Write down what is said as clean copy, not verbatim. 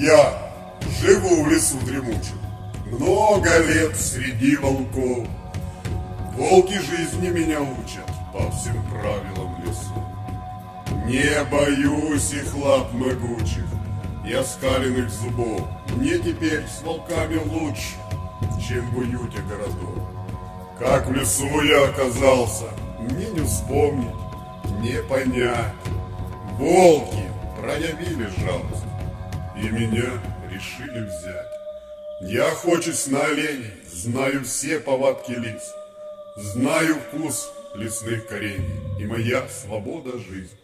Я живу в лесу дремучем, много лет среди волков. Волки жизни меня учат по всем правилам лесу. Не боюсь их лап могучих и оскаленных зубов. Мне теперь с волками лучше, чем в уюте городов. Как в лесу я оказался, мне не вспомнить, не понять. Волки проявили жалость и меня решили взять. Я охочусь на оленей, знаю все повадки лис, знаю вкус лесных корений, и моя свобода — жизнь.